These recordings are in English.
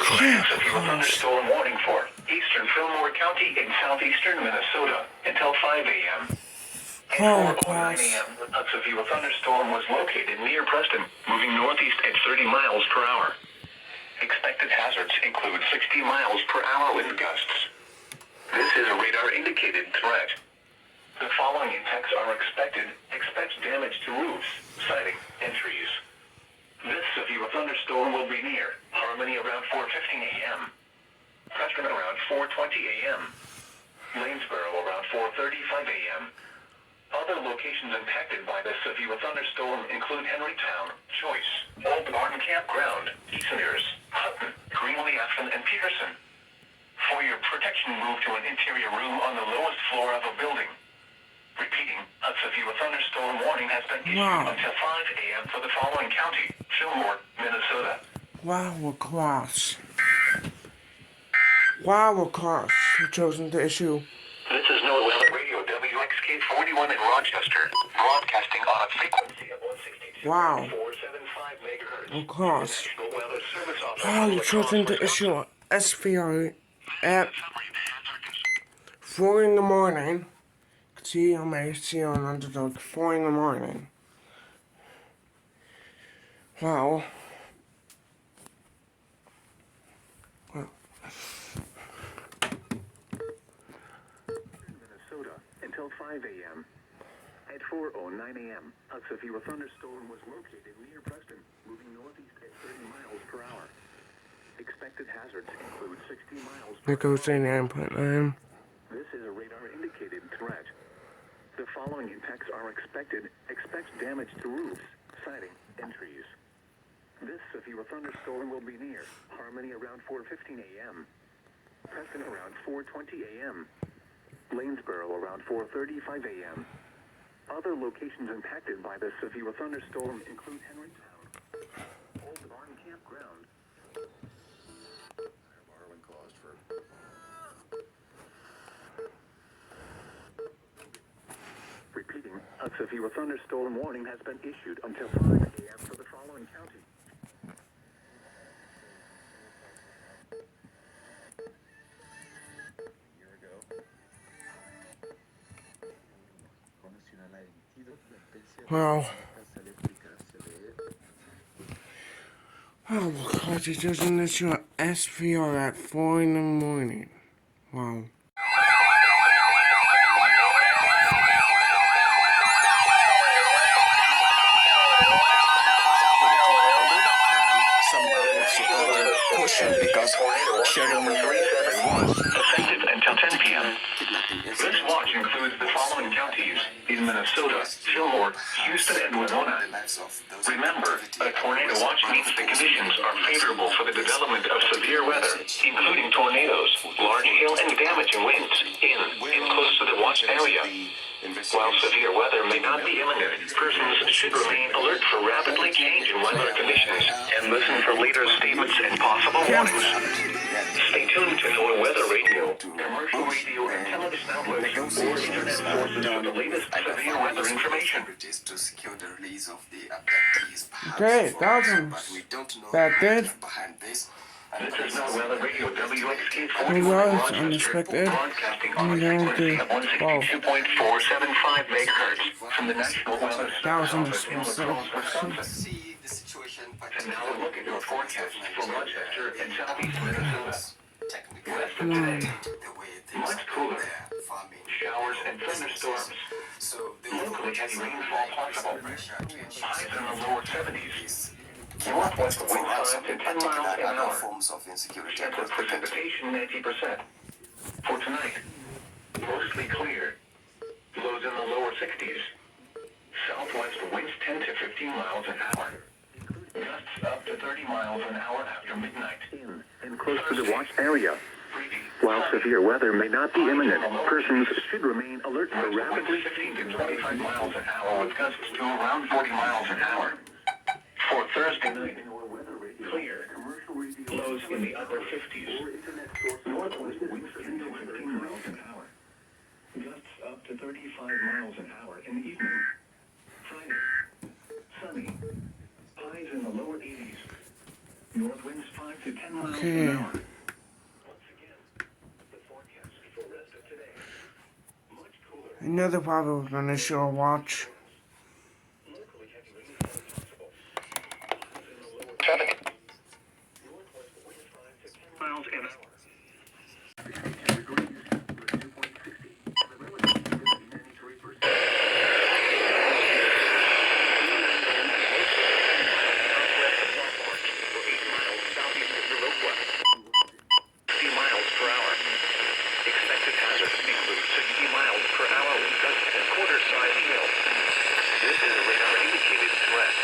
Severe thunderstorm warning for eastern Fillmore County in southeastern Minnesota until 5 a.m. At 4:09 a.m., a severe thunderstorm was located near Preston, moving northeast at 30 miles per hour. Expected hazards include 60 miles per hour wind gusts. This is a radar-indicated threat. The following impacts are expected. Expect damage to roofs, siding, and trees. This severe thunderstorm will be near Harmony around 4:15 a.m. Preston around 4:20 a.m. Lanesboro around 4:35 a.m. Other locations impacted by this severe thunderstorm include Henrytown, Choice, Old Barn Campground, Easoners, Hutton, Greenlee, Afton, and Peterson. For your protection, move to an interior room on the lowest floor of a building. Repeating, a severe thunderstorm warning has been issued until 5 a.m. for the following county: Fillmore, Minnesota. You chosen to issue. This is NOAA Weather Radio WXK41 in Rochester, broadcasting on a frequency of 162.475 megahertz. You chosen to issue SVR at 4 in the morning. See on my AC on Underdog 4 in the morning. Wow. Minnesota until 5 a.m. At 4:09 a.m., a severe thunderstorm was located near Preston, moving northeast at 30 miles per hour. Expected hazards include 60 miles per hour. 9.9. This is a radar-indicated threat. The following impacts are expected. Expect damage to roofs, siding, and trees. This severe thunderstorm will be near Harmony around 4:15 a.m. Preston around 4:20 a.m. Lanesboro around 4:35 a.m. Other locations impacted by this severe thunderstorm include Henrytown, Old Barn Campground. Borrowing cost for. Repeating, a severe thunderstorm warning has been issued until 5 a.m. for the following county. Wow. He doesn't issue an SVR at 4 in the morning. Wow. Because Sheridan effective until 10 p.m. This watch includes the following counties in Minnesota: Fillmore, Houston, and Winona. Remember, a tornado watch means the conditions are favorable for the development of severe weather, including tornadoes, large hail, and damaging winds in and close to the watch area. While severe weather may not be imminent, persons should remain alert for rapidly changing weather conditions and listen for later statements and possible warnings. Stay tuned to NOAA Weather Radio, commercial radio, and television outlets, or internet sources for the latest severe weather information. Okay, that did. This is NOAA Weather Radio WXK41 It was unexpected. broadcasting on a frequency of 162.475 megahertz from the National Weather Service office in La Crosse, Wisconsin. And now a look at your forecast for Rochester and southeast Minnesota. West of today, much cooler. Showers and thunderstorms. Locally heavy rainfall possible. Highs in the lower 70s. Northwest wind 5 to 10 miles an hour. Chance of precipitation 90%. For tonight, mostly clear. Lows in the lower 60s. Southwest winds 10 to 15 miles an hour. Gusts up to 30 miles an hour after midnight. In and close to the watch area. While severe weather may not be imminent, persons should remain alert for rapidly 15 to 25 miles an hour with gusts to around 40 miles an hour. For Thursday night, clear. Lows in the upper 50s. Northwest winds 10 to 15 miles an hour. Gusts up to 35 miles an hour in the evening. Friday, sunny. Highs in the lower 80s. North winds 5 to 10 miles Okay. an hour. Once again, the forecast for rest of today. Much cooler. Another problem we're gonna show watch. Locally heavy rainfall possible. In the lower Traffic. northwest winds 5 to 10 miles an hour. 62 degrees with dew point 60. The relative humidity 93%. Southwest of Lockport, or 8 miles southeast of Iroquois. 50 miles per hour. Expected hazards include 60 miles per hour with gusts and quarter-size hail. This is a radar-indicated threat.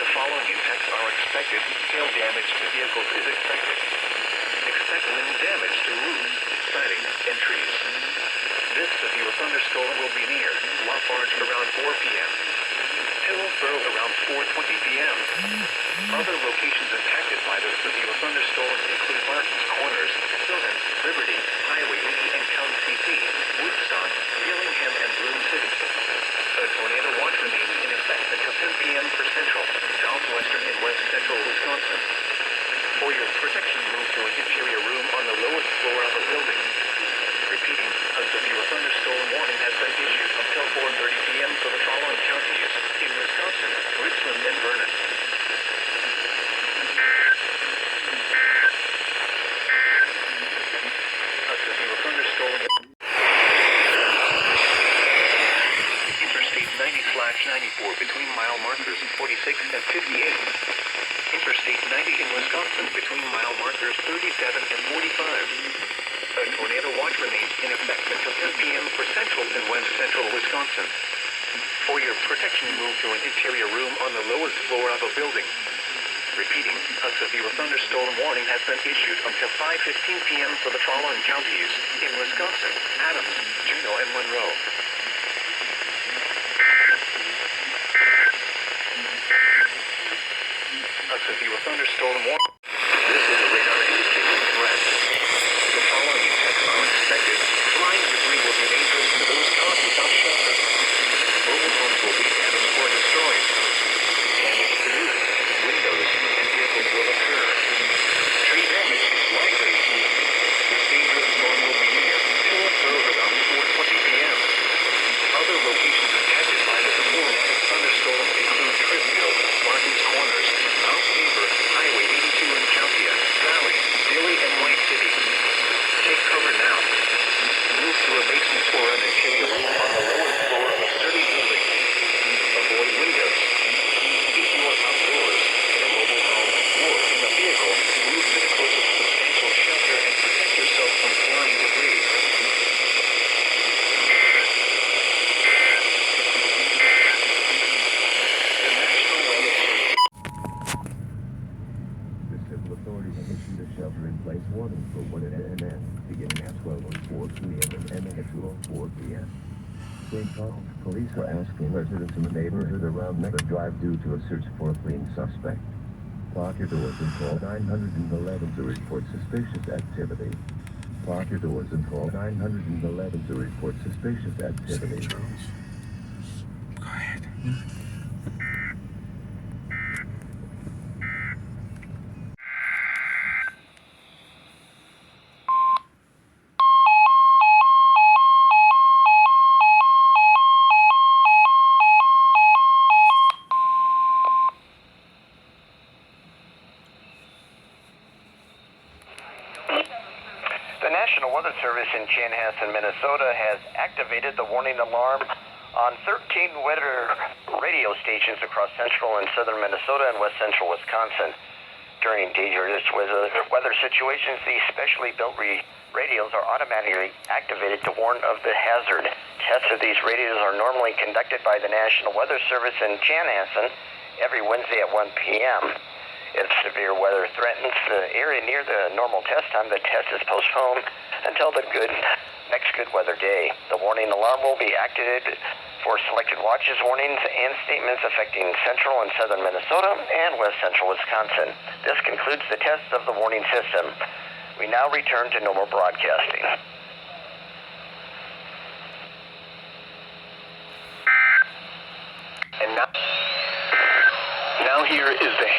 The following impacts are expected. Hail damage to vehicles is expected. Expect wind damage to roofs, siding, and trees. This severe thunderstorm will be near Lafarge around 4 p.m. Hillsborough around 4:20 p.m. Other locations impacted by the severe thunderstorm include Martin's Corners, Sylvan, Liberty, Highway 80 and County CP, Woodstock, Gillingham, and Bloom City. A tornado watch remains in effect until 10 p.m. for central, southwestern, and west central Wisconsin. For your protection, move to an interior room on the lowest floor of a building. Repeating, a severe thunderstorm warning has been issued until 4:30 p.m. for the following counties in Wisconsin, Richland, and Vernon. A severe thunderstorm. Interstate 90/94 between mile markers 46 and 58. Interstate 90 in Wisconsin between mile markers 37 and 45. A tornado watch remains in effect until 10 p.m. for central and west central Wisconsin. For your protection, move to an interior room on the lowest floor of a building. Repeating, a severe thunderstorm warning has been issued until 5:15 p.m. for the following counties in Wisconsin: Adams, Juneau, and Monroe. A severe thunderstorm warning. This is a radar-indicated threat. The following impacts are expected. Flying debris will be dangerous to those caught without shelter. Mobile homes will be damaged or destroyed. Damage to roofs, windows, and vehicles will occur. Tree damage is likely. This dangerous storm will be near Hillsborough around 4:20 p.m. Other locations impacted by the tornadic thunderstorm include Tripville, Martin's Corners, Mount Tabor, Highway 82 in Countia, Valley, Dilley, and White City. Take cover now. Move to a basement or an interior room on the lowest floor of a sturdy building. Avoid windows. If you are outdoors, in a mobile home, or in a vehicle, move to the closest substantial shelter and protect yourself from flying debris. The National Weather Service. The civil authorities have issued a shelter-in-place warning for 1 and beginning at 12:04 p.m. and ending at 2:04 p.m. St. Paul police are asking residents in the neighborhood around Mecca Drive due to a search for a fleeing suspect. Lock your doors and call 911 to report suspicious activity. Lock your doors and call 911 to report suspicious activity. Charles. Go ahead. The National Weather Service in Chanhassen, Minnesota has activated the warning alarm on 13 weather radio stations across central and southern Minnesota and west central Wisconsin. During dangerous weather situations, these specially built radios are automatically activated to warn of the hazard. Tests of these radios are normally conducted by the National Weather Service in Chanhassen every Wednesday at 1 p.m. If severe weather threatens the area near the normal test time, the test is postponed until the next good weather day. The warning alarm will be activated for selected watches, warnings, and statements affecting central and southern Minnesota and west central Wisconsin. This concludes the test of the warning system. We now return to normal broadcasting. And now here is the